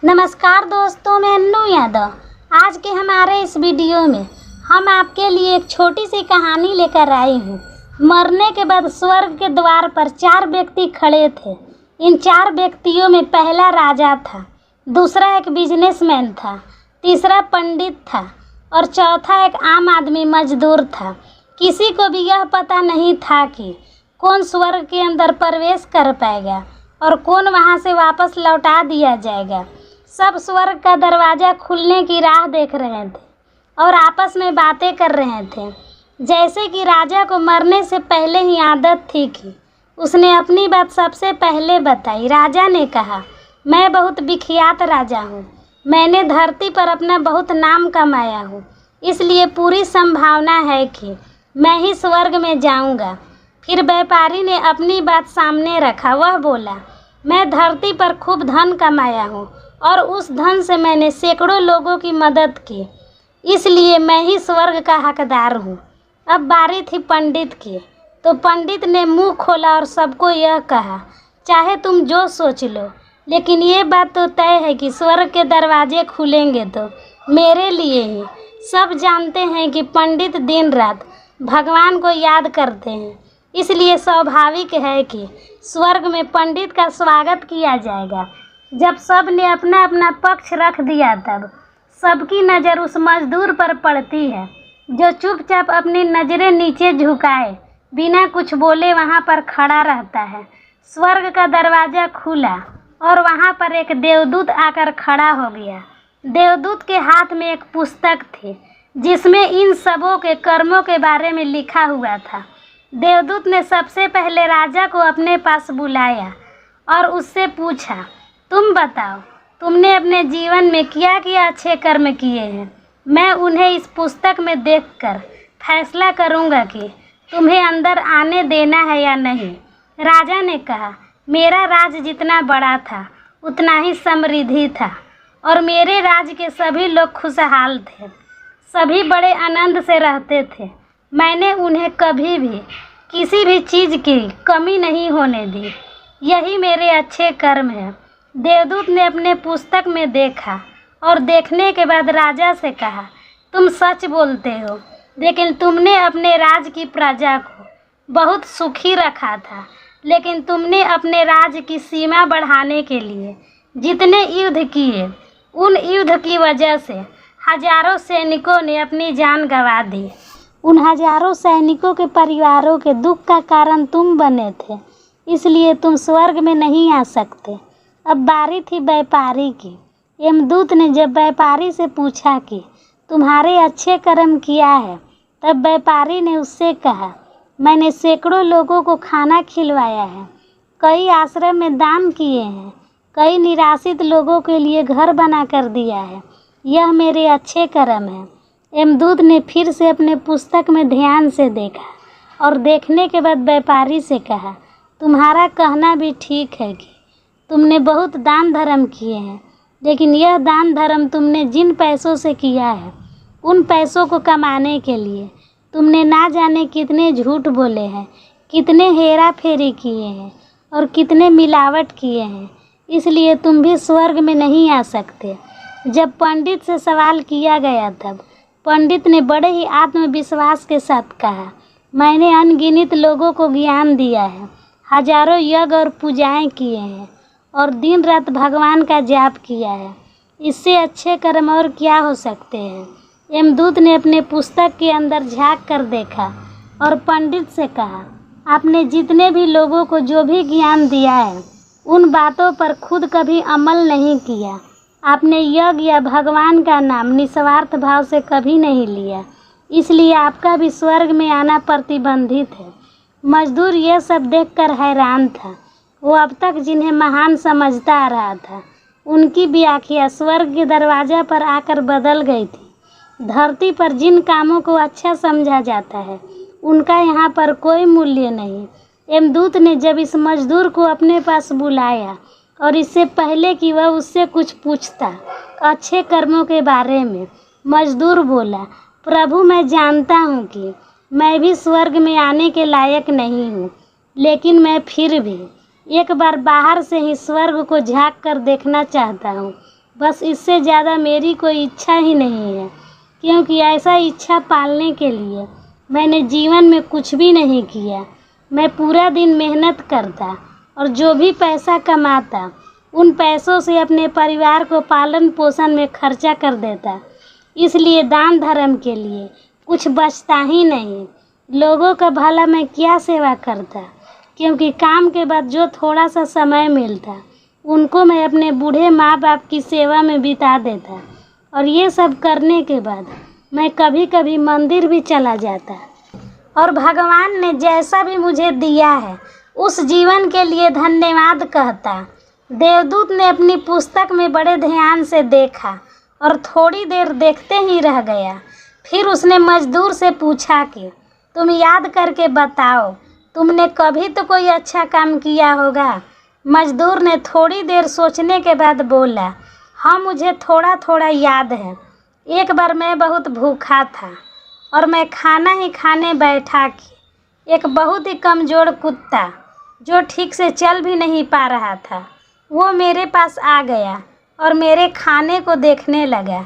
नमस्कार दोस्तों, मैं अन्नू यादव। आज के हमारे इस वीडियो में हम आपके लिए एक छोटी सी कहानी लेकर आई हूँ। मरने के बाद स्वर्ग के द्वार पर 4 व्यक्ति खड़े थे। इन 4 व्यक्तियों में पहला राजा था, दूसरा एक बिजनेसमैन था, तीसरा पंडित था और चौथा एक आम आदमी मजदूर था। किसी को भी यह पता नहीं था कि कौन स्वर्ग के अंदर प्रवेश कर पाएगा और कौन वहाँ से वापस लौटा दिया जाएगा। सब स्वर्ग का दरवाज़ा खुलने की राह देख रहे थे और आपस में बातें कर रहे थे। जैसे कि राजा को मरने से पहले ही आदत थी कि उसने अपनी बात सबसे पहले बताई। राजा ने कहा, मैं बहुत विख्यात राजा हूँ। मैंने धरती पर अपना बहुत नाम कमाया हूँ, इसलिए पूरी संभावना है कि मैं ही स्वर्ग में जाऊँगा। फिर व्यापारी ने अपनी बात सामने रखा। वह बोला, मैं धरती पर खूब धन कमाया हूँ और उस धन से मैंने सैकड़ों लोगों की मदद की, इसलिए मैं ही स्वर्ग का हकदार हूँ। अब बारी थी पंडित की, तो पंडित ने मुंह खोला और सबको यह कहा, चाहे तुम जो सोच लो, लेकिन ये बात तो तय है कि स्वर्ग के दरवाजे खुलेंगे तो मेरे लिए ही। सब जानते हैं कि पंडित दिन रात भगवान को याद करते हैं, इसलिए स्वाभाविक है कि स्वर्ग में पंडित का स्वागत किया जाएगा। जब सब ने अपना अपना पक्ष रख दिया, तब सबकी नज़र उस मजदूर पर पड़ती है जो चुपचाप अपनी नज़रें नीचे झुकाए बिना कुछ बोले वहाँ पर खड़ा रहता है। स्वर्ग का दरवाज़ा खुला और वहाँ पर एक देवदूत आकर खड़ा हो गया। देवदूत के हाथ में एक पुस्तक थी जिसमें इन सबों के कर्मों के बारे में लिखा हुआ था। देवदूत ने सबसे पहले राजा को अपने पास बुलाया और उससे पूछा, तुम बताओ, तुमने अपने जीवन में क्या क्या अच्छे कर्म किए हैं। मैं उन्हें इस पुस्तक में देखकर फैसला करूंगा कि तुम्हें अंदर आने देना है या नहीं। राजा ने कहा, मेरा राज जितना बड़ा था उतना ही समृद्धि था और मेरे राज के सभी लोग खुशहाल थे। सभी बड़े आनंद से रहते थे। मैंने उन्हें कभी भी किसी भी चीज़ की कमी नहीं होने दी। यही मेरे अच्छे कर्म हैं। देवदूत ने अपने पुस्तक में देखा और देखने के बाद राजा से कहा, तुम सच बोलते हो, लेकिन तुमने अपने राज की प्रजा को बहुत सुखी रखा था, लेकिन तुमने अपने राज की सीमा बढ़ाने के लिए जितने युद्ध किए, उन युद्ध की वजह से हजारों सैनिकों ने अपनी जान गंवा दी। उन हजारों सैनिकों के परिवारों के दुख का कारण तुम बने थे, इसलिए तुम स्वर्ग में नहीं आ सकते। अब बारी थी व्यापारी की। यमदूत ने जब व्यापारी से पूछा कि तुम्हारे अच्छे कर्म किया है, तब व्यापारी ने उससे कहा, मैंने सैकड़ों लोगों को खाना खिलवाया है, कई आश्रम में दान किए हैं, कई निराश्रित लोगों के लिए घर बना कर दिया है। यह मेरे अच्छे कर्म हैं। यमदूत ने फिर से अपने पुस्तक में ध्यान से देखा और देखने के बाद व्यापारी से कहा, तुम्हारा कहना भी ठीक है कि तुमने बहुत दान धर्म किए हैं, लेकिन यह दान धर्म तुमने जिन पैसों से किया है, उन पैसों को कमाने के लिए तुमने ना जाने कितने झूठ बोले हैं, कितने हेरा फेरी किए हैं और कितने मिलावट किए हैं, इसलिए तुम भी स्वर्ग में नहीं आ सकते। जब पंडित से सवाल किया गया, तब पंडित ने बड़े ही आत्मविश्वास के साथ कहा, मैंने अनगिनत लोगों को ज्ञान दिया है, हजारों यज्ञ और पूजाएं किए हैं और दिन रात भगवान का जाप किया है। इससे अच्छे कर्म और क्या हो सकते हैं। यमदूत ने अपने पुस्तक के अंदर झांक कर देखा और पंडित से कहा, आपने जितने भी लोगों को जो भी ज्ञान दिया है, उन बातों पर खुद कभी अमल नहीं किया। आपने यज्ञ या भगवान का नाम निस्वार्थ भाव से कभी नहीं लिया, इसलिए आपका भी स्वर्ग में आना प्रतिबंधित है। मजदूर यह सब देखकर हैरान था। वो अब तक जिन्हें महान समझता आ रहा था, उनकी व्याख्या स्वर्ग के दरवाज़ा पर आकर बदल गई थी। धरती पर जिन कामों को अच्छा समझा जाता है, उनका यहाँ पर कोई मूल्य नहीं। यमदूत ने जब इस मजदूर को अपने पास बुलाया और इससे पहले कि वह उससे कुछ पूछता अच्छे कर्मों के बारे में, मजदूर बोला, प्रभु, मैं जानता हूँ कि मैं भी स्वर्ग में आने के लायक नहीं हूँ, लेकिन मैं फिर भी एक बार बाहर से ही स्वर्ग को झांक कर देखना चाहता हूँ। बस इससे ज़्यादा मेरी कोई इच्छा ही नहीं है, क्योंकि ऐसा इच्छा पालने के लिए मैंने जीवन में कुछ भी नहीं किया। मैं पूरा दिन मेहनत करता और जो भी पैसा कमाता उन पैसों से अपने परिवार को पालन पोषण में खर्चा कर देता। इसलिए दान धर्म के लिए कुछ बचता ही नहीं। लोगों का भला मैं क्या सेवा करता, क्योंकि काम के बाद जो थोड़ा सा समय मिलता उनको मैं अपने बूढ़े माँ बाप की सेवा में बिता देता। और ये सब करने के बाद मैं कभी कभी मंदिर भी चला जाता और भगवान ने जैसा भी मुझे दिया है उस जीवन के लिए धन्यवाद कहता। देवदूत ने अपनी पुस्तक में बड़े ध्यान से देखा और थोड़ी देर देखते ही रह गया। फिर उसने मजदूर से पूछा कि तुम याद करके बताओ, तुमने कभी तो कोई अच्छा काम किया होगा। मजदूर ने थोड़ी देर सोचने के बाद बोला, हाँ मुझे थोड़ा थोड़ा याद है। एक बार मैं बहुत भूखा था और मैं खाना ही खाने बैठा कि एक बहुत ही कमज़ोर कुत्ता जो ठीक से चल भी नहीं पा रहा था वो मेरे पास आ गया और मेरे खाने को देखने लगा।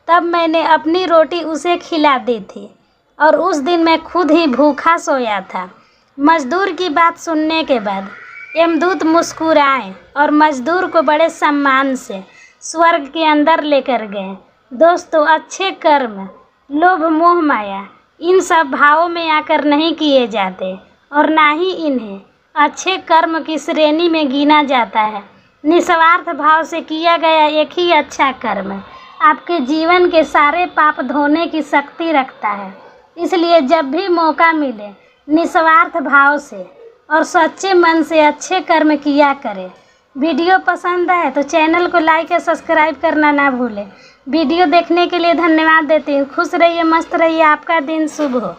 तब मैंने अपनी रोटी उसे खिला दी थी और उस दिन मैं खुद ही भूखा सोया था। मजदूर की बात सुनने के बाद यमदूत मुस्कुराए और मजदूर को बड़े सम्मान से स्वर्ग के अंदर लेकर गए। दोस्तों, अच्छे कर्म, लोभ, मोह, माया इन सब भावों में आकर नहीं किए जाते और ना ही इन्हें अच्छे कर्म की श्रेणी में गिना जाता है। निस्वार्थ भाव से किया गया एक ही अच्छा कर्म आपके जीवन के सारे पाप धोने की शक्ति रखता है। इसलिए जब भी मौका मिले निस्वार्थ भाव से और सच्चे मन से अच्छे कर्म किया करें। वीडियो पसंद आए तो चैनल को लाइक और सब्सक्राइब करना ना भूलें। वीडियो देखने के लिए धन्यवाद देती हूँ। खुश रहिए, मस्त रहिए, आपका दिन शुभ हो।